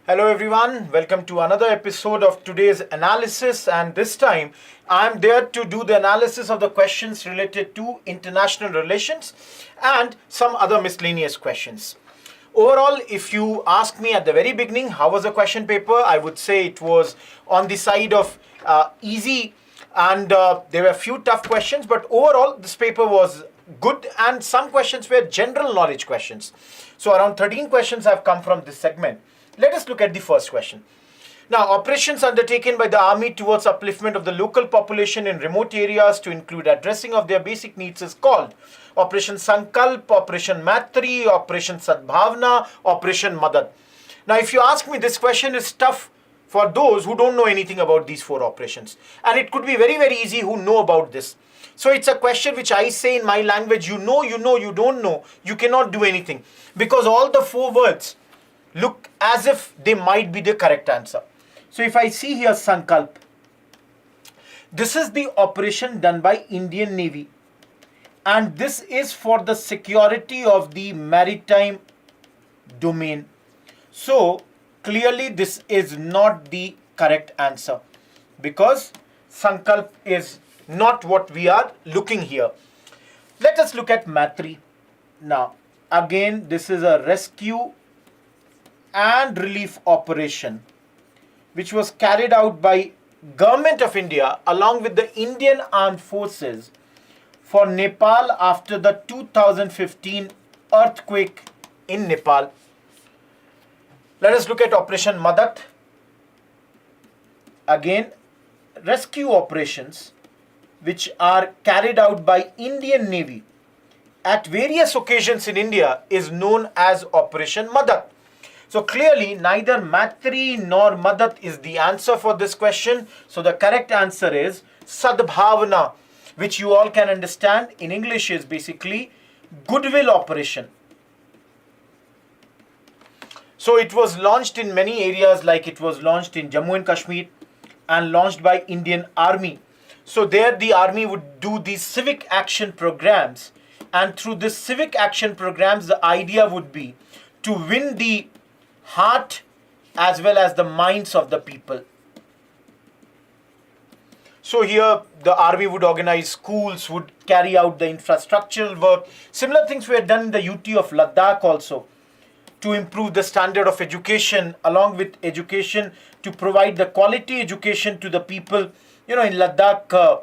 Hello everyone, welcome to another episode of today's analysis, and this time I'm there to do the analysis of the questions related to international relations and some other miscellaneous questions. Overall, if you ask me at the very beginning how was the question paper, I would say it was on the side of easy, and there were a few tough questions, but overall this paper was good and some questions were general knowledge questions. So around 13 questions have come from this segment. Let us look at the first question. Now, operations undertaken by the army towards upliftment of the local population in remote areas to include addressing of their basic needs is called Operation Sankalp, Operation Matri, Operation Sadbhavna, Operation Madad. Now, if you ask me, this question is tough for those who don't know anything about these four operations. And it could be very, very easy who know about this. So it's a question which I say in my language, you know, you don't know, you cannot do anything. Because all the four words look as if they might be the correct answer. So if I see here Sankalp, this is the operation done by Indian Navy, and this is for the security of the maritime domain. So clearly this is not the correct answer because Sankalp is not what we are looking here. Let us look at Matri. Now again, this is a rescue and relief operation which was carried out by Government of India along with the Indian Armed Forces for Nepal after the 2015 earthquake in Nepal. Let us look at Operation Madad. Again, rescue operations which are carried out by Indian Navy at various occasions in India is known as Operation Madad. So clearly neither Matri nor Madad is the answer for this question. So the correct answer is Sadbhavna, which you all can understand in English is basically goodwill operation. So it was launched in many areas, like it was launched in Jammu and Kashmir and launched by Indian Army. So there the army would do these civic action programs, and through this civic action programs the idea would be to win the heart as well as the minds of the people. So here the army would organize schools, would carry out the infrastructural work. Similar things were done in the UT of Ladakh also to improve the standard of education, along with education to provide the quality education to the people. You know, in Ladakh,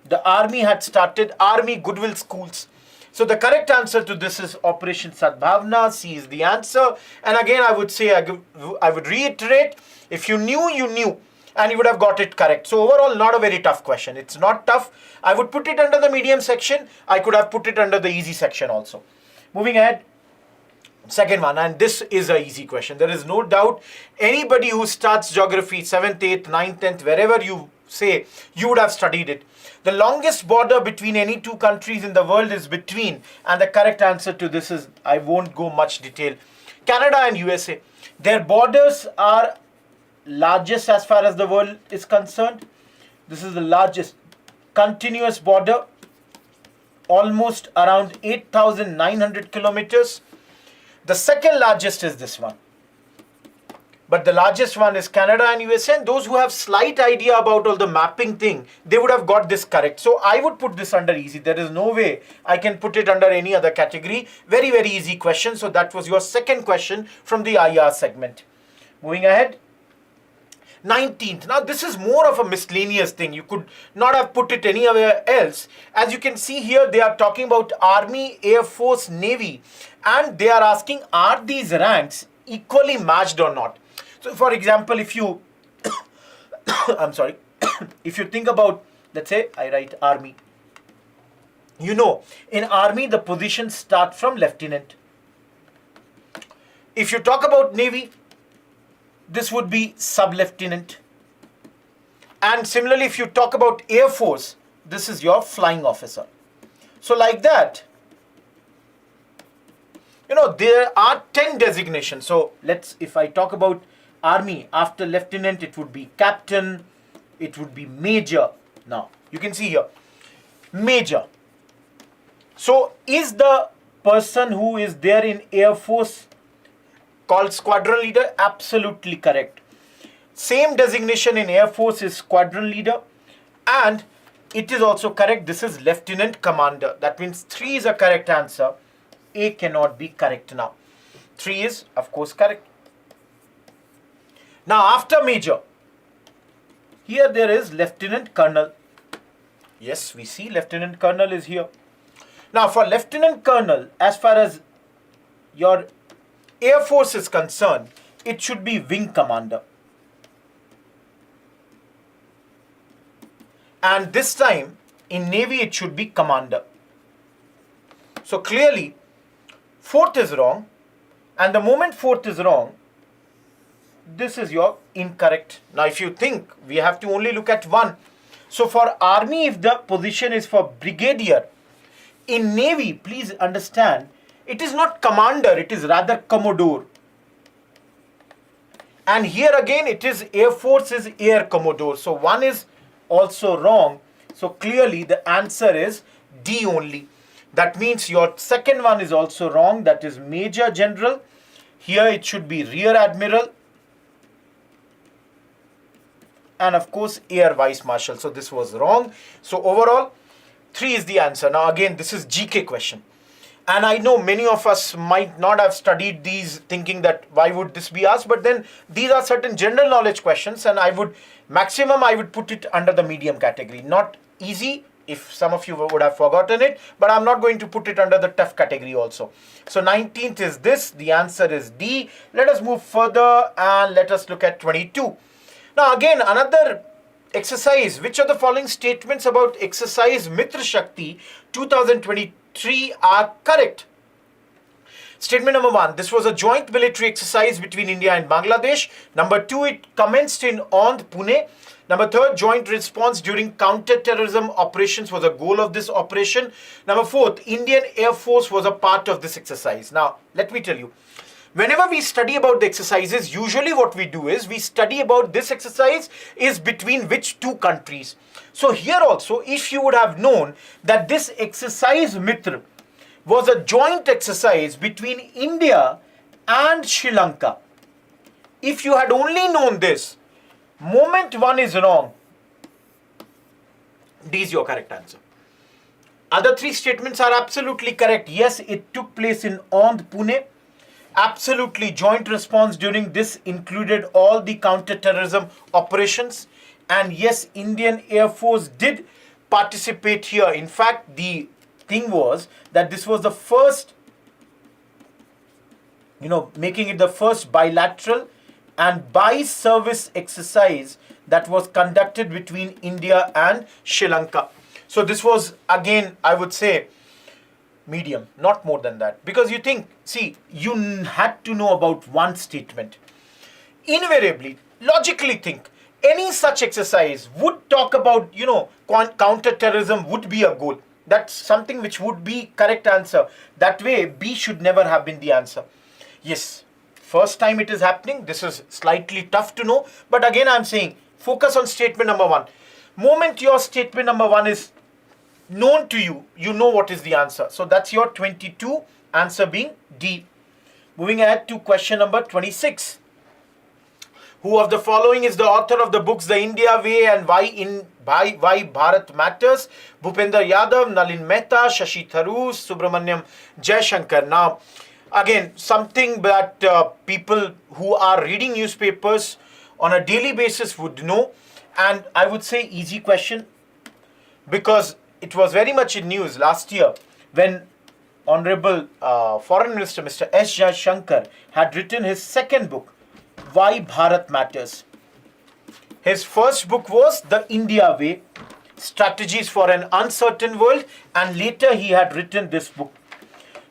the army had started army goodwill schools. So the correct answer to this is Operation Sadbhavna. C is the answer. And again, I would say, I would reiterate, if you knew, you knew, and you would have got it correct. So overall, not a very tough question. It's not tough. I would put it under the medium section. I could have put it under the easy section also. Moving ahead, second one, and this is an easy question. There is no doubt anybody who starts geography, 7th, 8th, 9th, 10th, wherever you say, you would have studied it. The longest border between any two countries in the world is between, and the correct answer to this is, I won't go much detail, Canada and USA. Their borders are largest as far as the world is concerned. This is the largest continuous border, almost around 8,900 kilometers. The second largest is this one, but the largest one is Canada and USA. And those who have slight idea about all the mapping thing, they would have got this correct. So I would put this under easy. There is no way I can put it under any other category. Very, very easy question. So that was your second question from the IR segment. Moving ahead. 19th. Now this is more of a miscellaneous thing. You could not have put it anywhere else. As you can see here, they are talking about Army, Air Force, Navy, and they are asking, are these ranks equally matched or not? So for example, if you I'm sorry, if you think about, let's say I write Army, you know, in Army the positions start from lieutenant. If you talk about Navy, this would be sub-lieutenant. And similarly, if you talk about Air Force, this is your flying officer. So like that, you know, there are 10 designations. So if I talk about Army, after lieutenant, it would be captain, it would be major. Now, you can see here, major. So is the person who is there in Air Force called squadron leader? Absolutely correct. Same designation in Air Force is squadron leader, and it is also correct. This is lieutenant commander. That means 3 is a correct answer. A cannot be correct now. 3 is, of course, correct. Now, after major, here there is lieutenant colonel. Yes, we see lieutenant colonel is here. Now, for lieutenant colonel, as far as your Air Force is concerned, it should be wing commander. And this time, in Navy, it should be commander. So clearly, 4th is wrong. And the moment 4th is wrong, this is your incorrect. Now, if you think, we have to only look at 1. So for Army, if the position is for brigadier, in Navy, please understand, it is not commander, it is rather commodore. And here again, it is Air Force is air commodore. So 1 is also wrong. So clearly the answer is D only. That means your second one is also wrong. That is Major General. Here it should be Rear Admiral. And of course Air Vice Marshal. So this was wrong. So overall 3 is the answer. Now again, this is GK question. And I know many of us might not have studied these thinking that why would this be asked, but then these are certain general knowledge questions, and I would put it under the medium category. Not easy, if some of you would have forgotten it, but I'm not going to put it under the tough category also. So 19th is this, the answer is D. Let us move further and let us look at 22. Now again, another exercise. Which of the following statements about exercise Mitra Shakti 2023 are correct? Statement number 1, this was a joint military exercise between India and Bangladesh. Number 2, it commenced in Ond, Pune. Number 3, joint response during counter-terrorism operations was a goal of this operation. Number 4, Indian Air Force was a part of this exercise. Now, let me tell you, whenever we study about the exercises, usually what we do is we study about this exercise is between which 2 countries. So here also, if you would have known that this exercise Mitra was a joint exercise between India and Sri Lanka, if you had only known this, moment 1 is wrong. D is your correct answer. Other 3 statements are absolutely correct. Yes, it took place in Ond, Pune. Absolutely, joint response during this included all the counter-terrorism operations. And yes, Indian Air Force did participate here. In fact, the thing was that this was the first, making it the first bilateral and by-service exercise that was conducted between India and Sri Lanka. So this was, again, I would say, medium, not more than that. Because you think, you had to know about one statement. Invariably, logically think, any such exercise would talk about, counter-terrorism would be a goal. That's something which would be correct answer. That way, B should never have been the answer. Yes, first time it is happening. This is slightly tough to know. But again, I'm saying, focus on statement number 1. Moment your statement number 1 is known to you, you know what is the answer. So that's your 22, answer being D. Moving ahead to question number 26. Who of the following is the author of the books The India Way and Why Bharat Matters? Bhupender Yadav, Nalin Mehta, Shashi Tharoor, Subramaniam Jaishankar. Now, again, something that people who are reading newspapers on a daily basis would know. And I would say easy question, because it was very much in news last year when Honorable Foreign Minister Mr. S. Jaishankar had written his second book, Why Bharat Matters. His first book was The India Way, Strategies for an Uncertain World, and later he had written this book.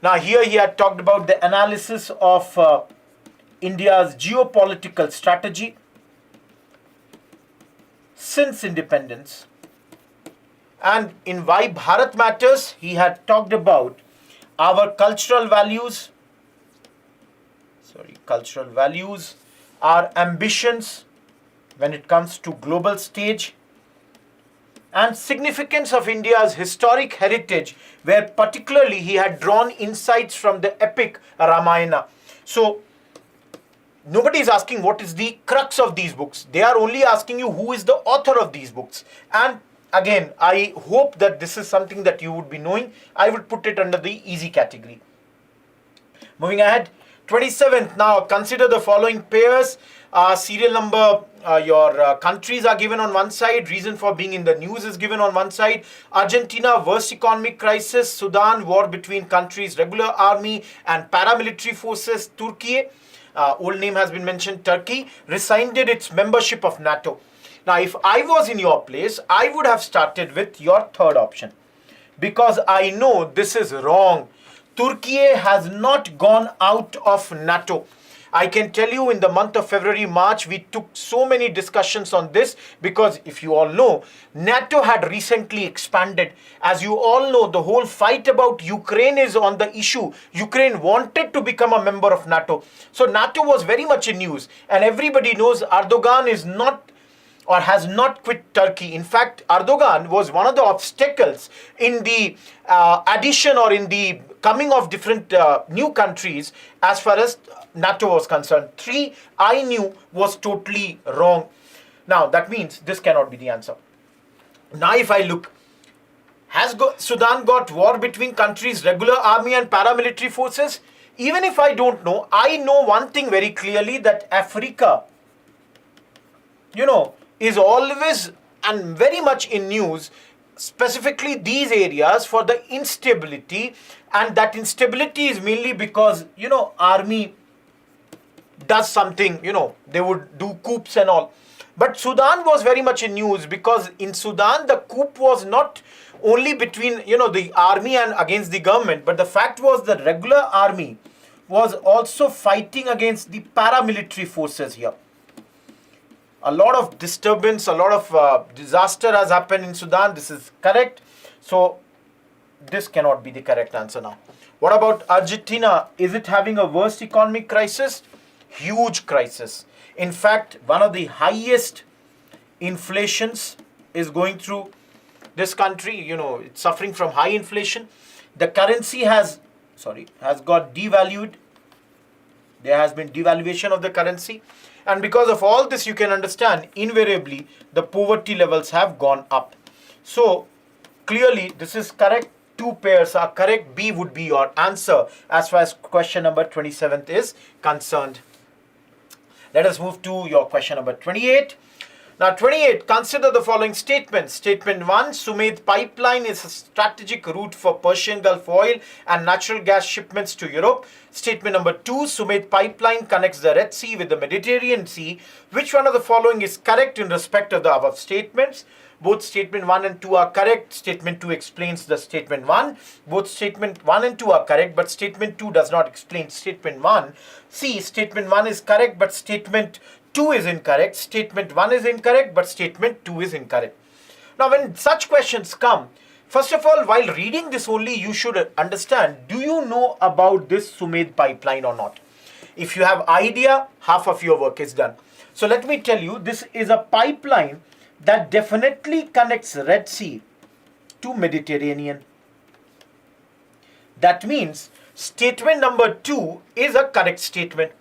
Now here he had talked about the analysis of India's geopolitical strategy since independence. And in Why Bharat Matters, he had talked about our cultural values, our ambitions when it comes to global stage, and significance of India's historic heritage, where particularly he had drawn insights from the epic Ramayana. So nobody is asking what is the crux of these books. They are only asking you who is the author of these books. And again, I hope that this is something that you would be knowing. I would put it under the easy category. Moving ahead, 27th. Now consider the following pairs. Serial number, your countries are given on one side. Reason for being in the news is given on one side. Argentina, worst economic crisis. Sudan, war between countries, regular army and paramilitary forces. Turkey, old name has been mentioned, Turkey, rescinded its membership of NATO. Now, if I was in your place, I would have started with your third option, because I know this is wrong. Turkey has not gone out of NATO. I can tell you in the month of February, March, we took so many discussions on this, because if you all know, NATO had recently expanded. As you all know, the whole fight about Ukraine is on the issue. Ukraine wanted to become a member of NATO. So NATO was very much in news, and everybody knows Erdogan is not or has not quit Turkey. In fact, Erdogan was one of the obstacles in the addition or in the coming of different new countries as far as NATO was concerned. 3, I knew was totally wrong. Now, that means this cannot be the answer. Now, if I look, has Sudan got war between countries, regular army and paramilitary forces? Even if I don't know, I know one thing very clearly, that Africa, is always and very much in news, specifically these areas, for the instability. And that instability is mainly because, army does something, they would do coups and all. But Sudan was very much in news, because in Sudan, the coup was not only between, the army and against the government, but the fact was the regular army was also fighting against the paramilitary forces here. A lot of disturbance, a lot of disaster has happened in Sudan. This is correct. So this cannot be the correct answer now. What about Argentina? Is it having a worst economic crisis? Huge crisis. In fact, one of the highest inflations is going through this country. It's suffering from high inflation. The currency has got devalued. There has been devaluation of the currency. And because of all this, you can understand, invariably, the poverty levels have gone up. So, clearly, this is correct. 2 pairs are correct. B would be your answer as far as question number 27th is concerned. Let us move to your question number 28. Now, 28, consider the following statements. Statement 1, Suez pipeline is a strategic route for Persian Gulf oil and natural gas shipments to Europe. Statement number 2, Suez pipeline connects the Red Sea with the Mediterranean Sea. Which one of the following is correct in respect of the above statements? Both statement 1 and 2 are correct. Statement 2 explains the statement 1. Both statement 1 and 2 are correct, but statement 2 does not explain statement 1. See, statement 1 is correct, but statement 2 is incorrect. Statement 1 is incorrect, but statement 2 is incorrect. Now, when such questions come, first of all, while reading this only, you should understand, do you know about this Suez pipeline or not? If you have idea, half of your work is done. So let me tell you, this is a pipeline that definitely connects Red Sea to Mediterranean. That means statement number 2 is a correct statement.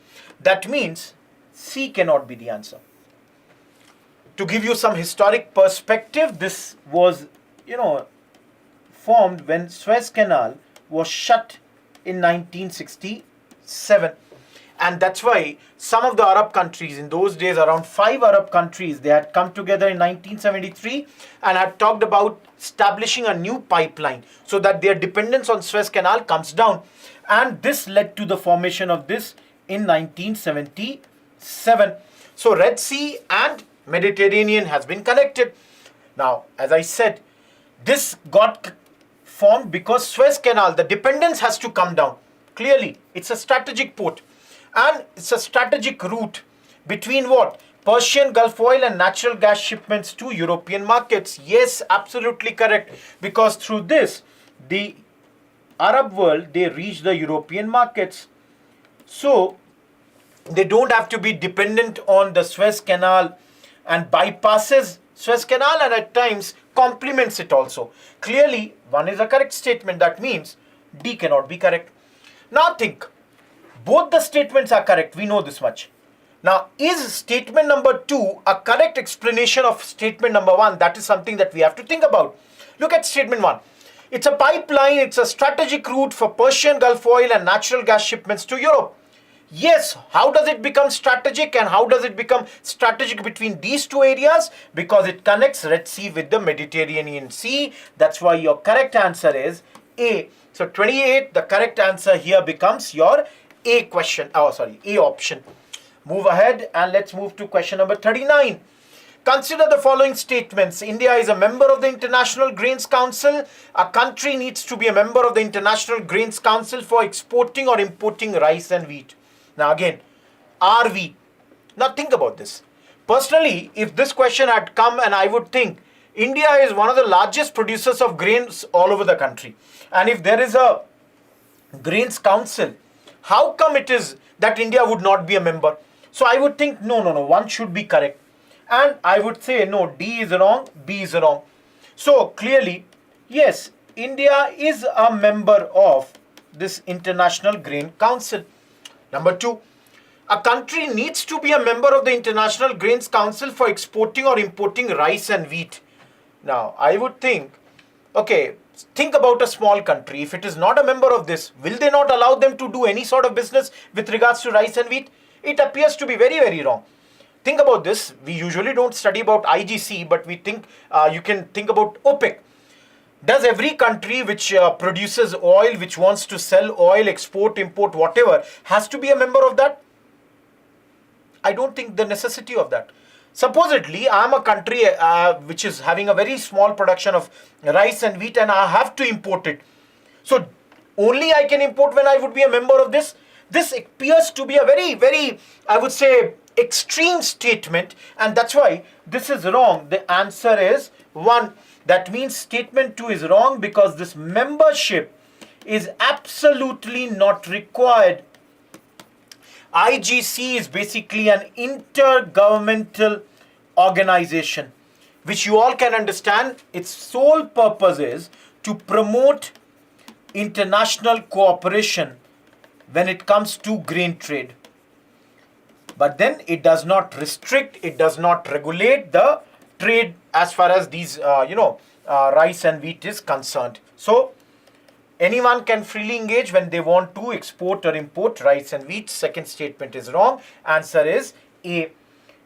That means C cannot be the answer. To give you some historic perspective, this was, formed when Suez Canal was shut in 1967. And that's why some of the Arab countries, in those days, around 5 Arab countries, they had come together in 1973 and had talked about establishing a new pipeline so that their dependence on Suez Canal comes down. And this led to the formation of this in 1977. So Red Sea and Mediterranean has been connected. Now, as I said, this got formed because Suez Canal, the dependence has to come down. Clearly, it's a strategic port. And it's a strategic route between what? Persian Gulf oil and natural gas shipments to European markets. Yes, absolutely correct. Because through this, the Arab world, they reach the European markets. So, they don't have to be dependent on the Suez Canal and bypasses Suez Canal and at times complements it also. Clearly, one is a correct statement. That means D cannot be correct. Now think. Both the statements are correct. We know this much. Now, is statement number 2 a correct explanation of statement number 1? That is something that we have to think about. Look at statement 1. It's a pipeline, it's a strategic route for Persian Gulf oil and natural gas shipments to Europe. Yes, how does it become strategic and how does it become strategic between these two areas? Because it connects Red Sea with the Mediterranean Sea. That's why your correct answer is A. So 28, the correct answer here becomes your A question. A option. Move ahead and let's move to question number 39. Consider the following statements. India is a member of the International Grains Council. A country needs to be a member of the International Grains Council for exporting or importing rice and wheat. Now again, are we? Now think about this. Personally, if this question had come and I would think India is one of the largest producers of grains all over the country. And if there is a Grains Council, how come it is that India would not be a member? So I would think no, one should be correct. And I would say no, D is wrong, B is wrong. So clearly, yes, India is a member of this International Grain Council. Number 2, a country needs to be a member of the International Grains Council for exporting or importing rice and wheat. Now, I would think, okay, think about a small country. If it is not a member of this, will they not allow them to do any sort of business with regards to rice and wheat? It appears to be very, very wrong. Think about this. We usually don't study about IGC, but we think you can think about OPEC. Does every country which produces oil, which wants to sell oil, export, import, whatever, has to be a member of that? I don't think the necessity of that. Supposedly, I am a country which is having a very small production of rice and wheat and I have to import it. So, only I can import when I would be a member of this? This appears to be a very, very, I would say, extreme statement, and that's why this is wrong. The answer is 1. That means statement 2 is wrong because this membership is absolutely not required. IGC is basically an intergovernmental organization which you all can understand. Its sole purpose is to promote international cooperation when it comes to grain trade. But then it does not restrict, it does not regulate the trade as far as these, rice and wheat is concerned. So, anyone can freely engage when they want to export or import rice and wheat. Second statement is wrong. Answer is A.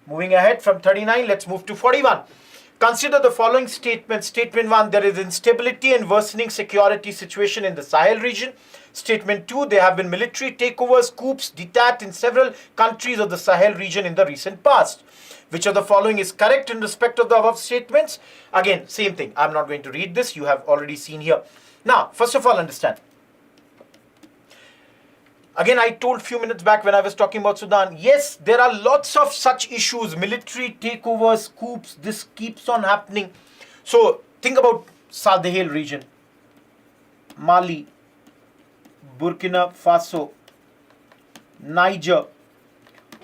Moving ahead from 39, let's move to 41. Consider the following statements. Statement 1, there is instability and worsening security situation in the Sahel region. Statement 2, there have been military takeovers, coups, d'état in several countries of the Sahel region in the recent past. Which of the following is correct in respect of the above statements? Again, same thing. I'm not going to read this. You have already seen here. Now, first of all, understand. Again, I told a few minutes back when I was talking about Sudan, yes, there are lots of such issues, military takeovers, coups, this keeps on happening. So, think about Sahel region, Mali, Burkina Faso, Niger.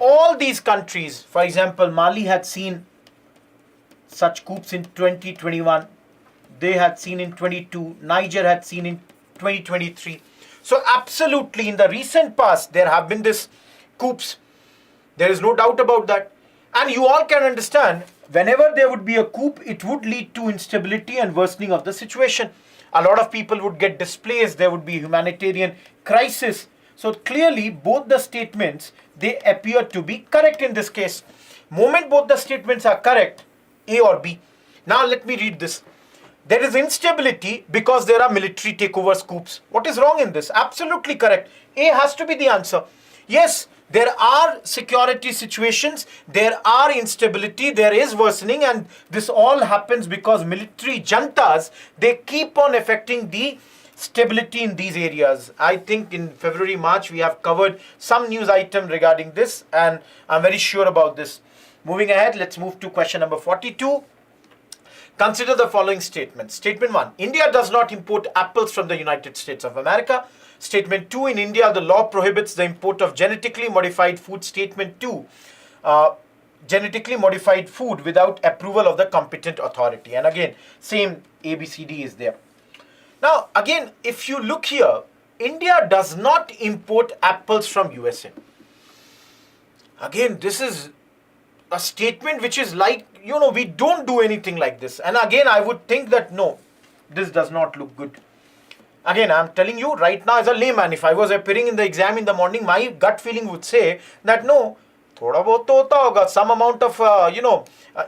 All these countries, for example, Mali had seen such coups in 2021. They had seen in 22. Niger had seen in 2023. So absolutely, in the recent past, there have been this coups. There is no doubt about that. And you all can understand, whenever there would be a coup, it would lead to instability and worsening of the situation. A lot of people would get displaced. There would be humanitarian crisis. So clearly, both the statements, they appear to be correct in this case. Moment both the statements are correct, A or B. Now let me read this. There is instability because there are military takeovers, coups. What is wrong in this? Absolutely correct. A has to be the answer. Yes, there are security situations, there are instability, there is worsening, and this all happens because military juntas, they keep on affecting the stability in these areas. I think in February, March, we have covered some news item regarding this, and I'm very sure about this. Moving ahead, let's move to question number 42. Consider the following statements. Statement 1, India does not import apples from the United States of America. Statement 2, in India, the law prohibits the import of genetically modified food. Statement 2, genetically modified food without approval of the competent authority. And again, same ABCD is there. Now, again, if you look here, India does not import apples from USA. Again, this is a statement which is like, we don't do anything like this. And again, I would think that no, this does not look good. Again, I'm telling you right now as a layman, if I was appearing in the exam in the morning, my gut feeling would say that no, thoda bahut to hota hoga, some amount of,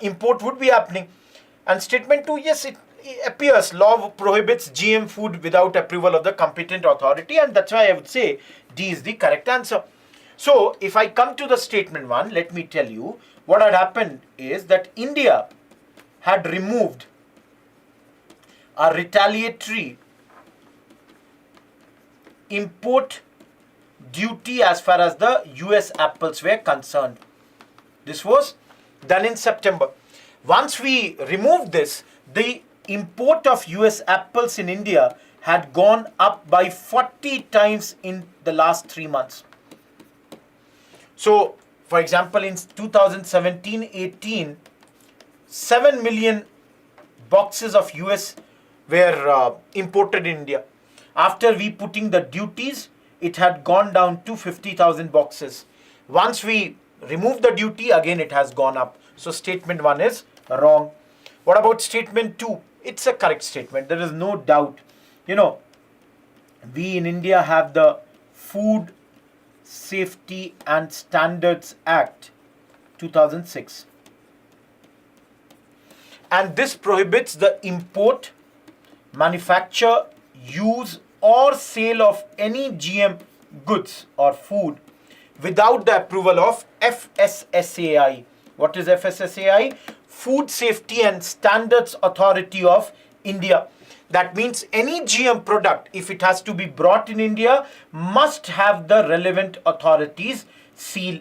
import would be happening. And statement 2, yes, it appears law prohibits GM food without approval of the competent authority, and that's why I would say D is the correct answer. So if I come to the statement 1, let me tell you what had happened is that India had removed a retaliatory import duty as far as the US apples were concerned. This was done in September. Once we removed this, the import of US apples in India had gone up by 40 times in the last 3 months. So, for example, in 2017-18, 7 million boxes of US were imported in India. After we putting the duties, it had gone down to 50,000 boxes. Once we remove the duty, again it has gone up. So statement 1 is wrong. What about statement 2? It's a correct statement. There is no doubt. We in India have the Food Safety and Standards Act 2006. And this prohibits the import, manufacture, use or sale of any GM goods or food without the approval of FSSAI. What is FSSAI? Food Safety and Standards Authority of India. That means any GM product, if it has to be brought in India, must have the relevant authorities seal.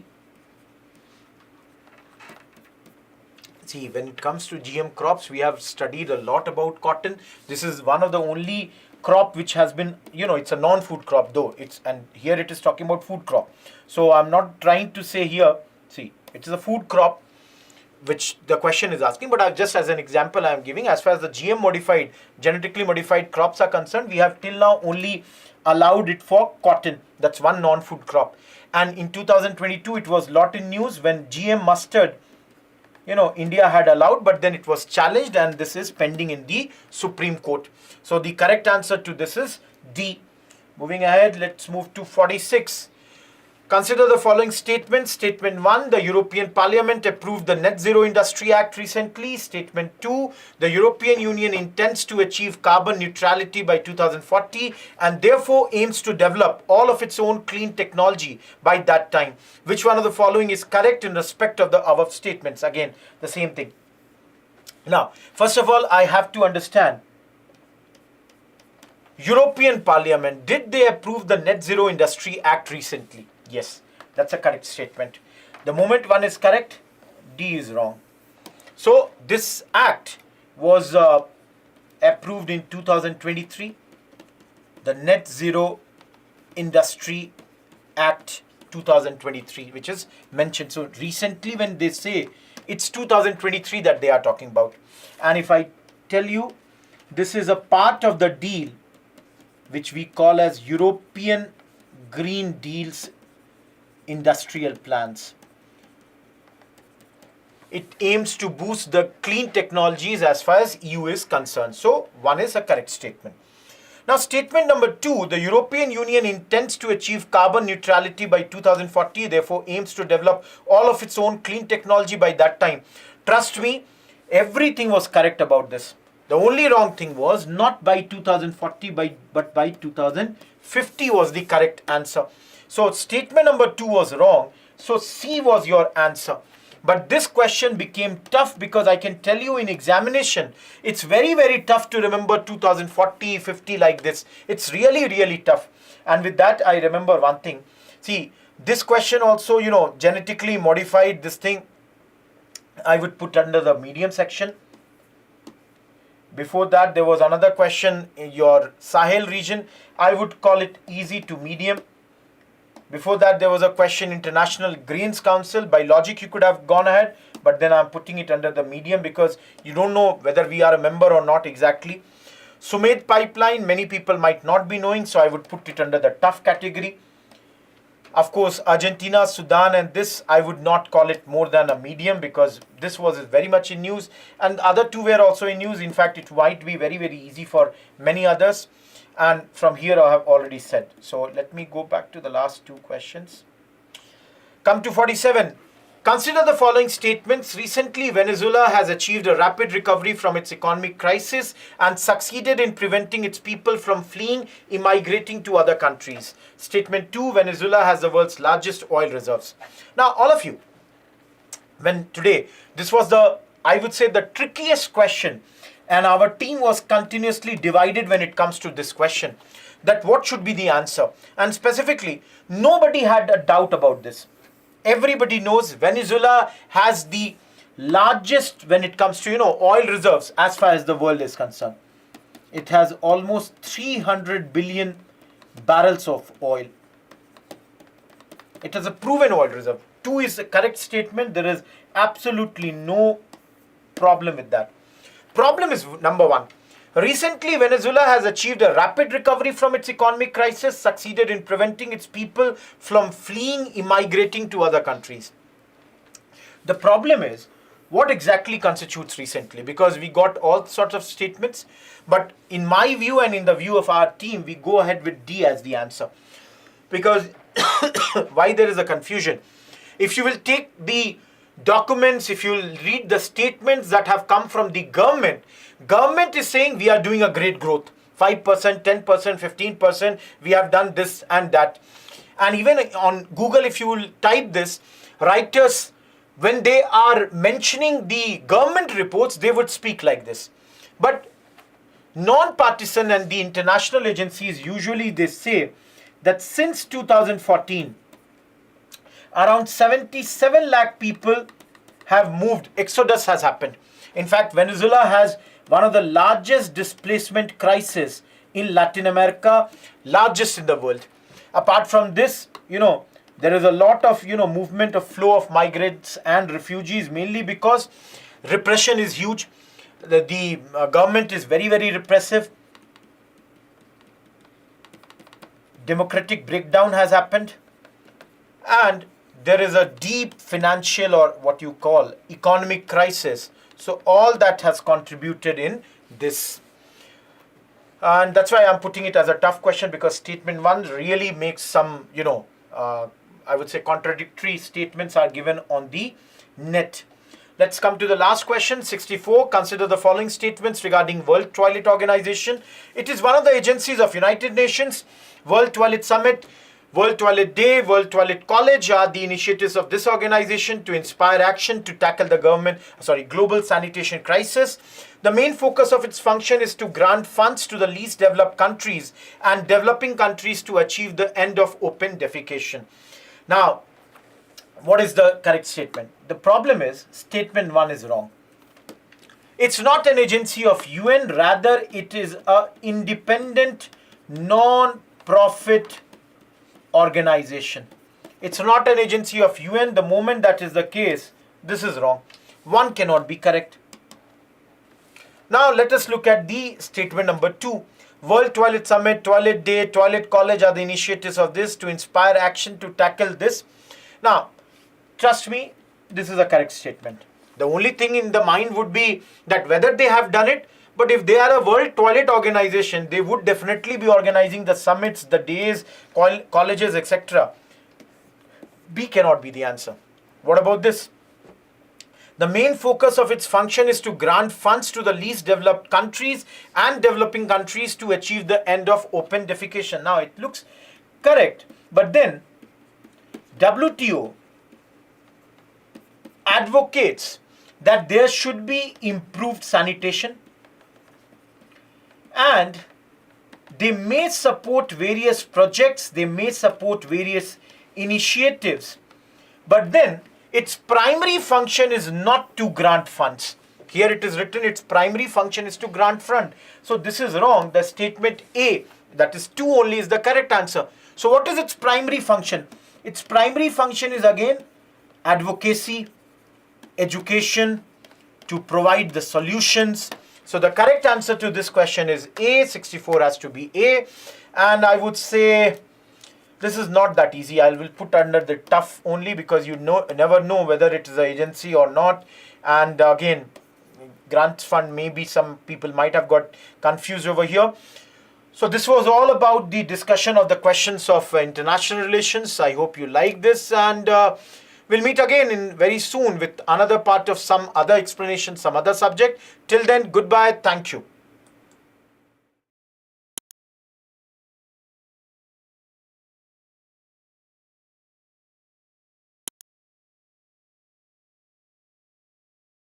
See, when it comes to GM crops, we have studied a lot about cotton. This is one of the only crop which has been, it's a non-food crop though. And here it is talking about food crop. So I'm not trying to say here, see, it is a food crop which the question is asking, but just as an example I am giving, as far as the GM modified, genetically modified crops are concerned, we have till now only allowed it for cotton. That's one non-food crop. And in 2022, it was lot in news when GM mustard, India had allowed, but then it was challenged and this is pending in the Supreme Court. So the correct answer to this is D. Moving ahead, let's move to 46. Consider the following statements. Statement 1, the European Parliament approved the Net Zero Industry Act recently. Statement 2, the European Union intends to achieve carbon neutrality by 2040 and therefore aims to develop all of its own clean technology by that time. Which one of the following is correct in respect of the above statements? Again, the same thing. Now, first of all, I have to understand, European Parliament, did they approve the Net Zero Industry Act recently? Yes, that's a correct statement. The moment one is correct, D is wrong. So this act was approved in 2023, the Net Zero Industry Act 2023, which is mentioned. So recently when they say it's 2023 that they are talking about. And if I tell you, this is a part of the deal which we call as European Green Deal's industrial plans. It aims to boost the clean technologies as far as EU is concerned. So, one is a correct statement. Now, statement number 2, the European Union intends to achieve carbon neutrality by 2040, therefore aims to develop all of its own clean technology by that time. Trust me, everything was correct about this. The only wrong thing was not by 2040, but by 2050 was the correct answer. So statement number 2 was wrong. So C was your answer. But this question became tough because I can tell you in examination, it's very, very tough to remember 2040, 50 like this. It's really, really tough. And with that, I remember one thing. See, this question also, genetically modified this thing, I would put under the medium section. Before that, there was another question in your Sahel region. I would call it easy to medium. Before that, there was a question, International Grains Council. By logic, you could have gone ahead, but then I'm putting it under the medium because you don't know whether we are a member or not exactly. Sumed pipeline, many people might not be knowing, so I would put it under the tough category. Of course, Argentina, Sudan, and this, I would not call it more than a medium, because this was very much in news. And the other two were also in news. In fact, it might be very, very easy for many others. And from here, I have already said. So let me go back to the last two questions. Come to 47. Consider the following statements. Recently, Venezuela has achieved a rapid recovery from its economic crisis and succeeded in preventing its people from fleeing, immigrating to other countries. Statement 2, Venezuela has the world's largest oil reserves. Now, all of you, when today, this was I would say the trickiest question, and our team was continuously divided when it comes to this question, that what should be the answer. And specifically, nobody had a doubt about this. Everybody knows Venezuela has the largest, when it comes to, oil reserves as far as the world is concerned. It has almost 300 billion barrels of oil. It has a proven oil reserve. 2 is the correct statement. There is absolutely no problem with that. Problem is number 1. Recently, Venezuela has achieved a rapid recovery from its economic crisis, succeeded in preventing its people from fleeing, immigrating to other countries. The problem is, what exactly constitutes recently? Because we got all sorts of statements, but in my view and in the view of our team, we go ahead with D as the answer. Because why there is a confusion? If you will take the documents, if you will read the statements that have come from the government is saying we are doing a great growth, 5%, 10%, 15%, we have done this and that. And even on Google, if you will type this, writers, when they are mentioning the government reports, they would speak like this. But non-partisan and the international agencies, usually they say that since 2014, around 77 lakh people have moved. Exodus has happened. In fact, Venezuela has one of the largest displacement crises in Latin America, largest in the world. Apart from this, there is a lot of, movement of flow of migrants and refugees, mainly because repression is huge. The government is very, very repressive. Democratic breakdown has happened. And there is a deep financial, or what you call economic crisis. So all that has contributed in this. And that's why I'm putting it as a tough question, because statement 1 really makes some, I would say contradictory statements are given on the net. Let's come to the last question, 64. Consider the following statements regarding World Toilet Organization. It is one of the agencies of United Nations. World Toilet Summit, World Toilet Day, World Toilet College are the initiatives of this organization to inspire action to tackle the global sanitation crisis. The main focus of its function is to grant funds to the least developed countries and developing countries to achieve the end of open defecation. Now, what is the correct statement? The problem is, statement 1 is wrong. It's not an agency of UN, rather it is an independent, non-profit organization. It's not an agency of UN. The moment that is the case, this is wrong. 1 cannot be correct. Now let us look at the statement number 2. World Toilet Summit, Toilet Day, Toilet College are the initiatives of this to inspire action to tackle this. Now, trust me, this is a correct statement. The only thing in the mind would be that whether they have done it, but if they are a World Toilet Organization, they would definitely be organizing the summits, the days, colleges, etc. B cannot be the answer. What about this? The main focus of its function is to grant funds to the least developed countries and developing countries to achieve the end of open defecation. Now, it looks correct, but then WTO advocates that there should be improved sanitation, and they may support various projects, they may support various initiatives, but then its primary function is not to grant funds. Here it is written its primary function is to grant fund. So this is wrong. The statement A, that is 2 only, is the correct answer. So what is its primary function? Its primary function is again advocacy, education, to provide the solutions. So the correct answer to this question is A. 64 has to be A. And I would say This is not that easy. I will put under the tough only because you never know whether it is an agency or not. And again, grants fund, maybe some people might have got confused over here. So this was all about the discussion of the questions of international relations. I hope you like this, and we'll meet again in very soon with another part of some other explanation, some other subject. Till then, goodbye. Thank you.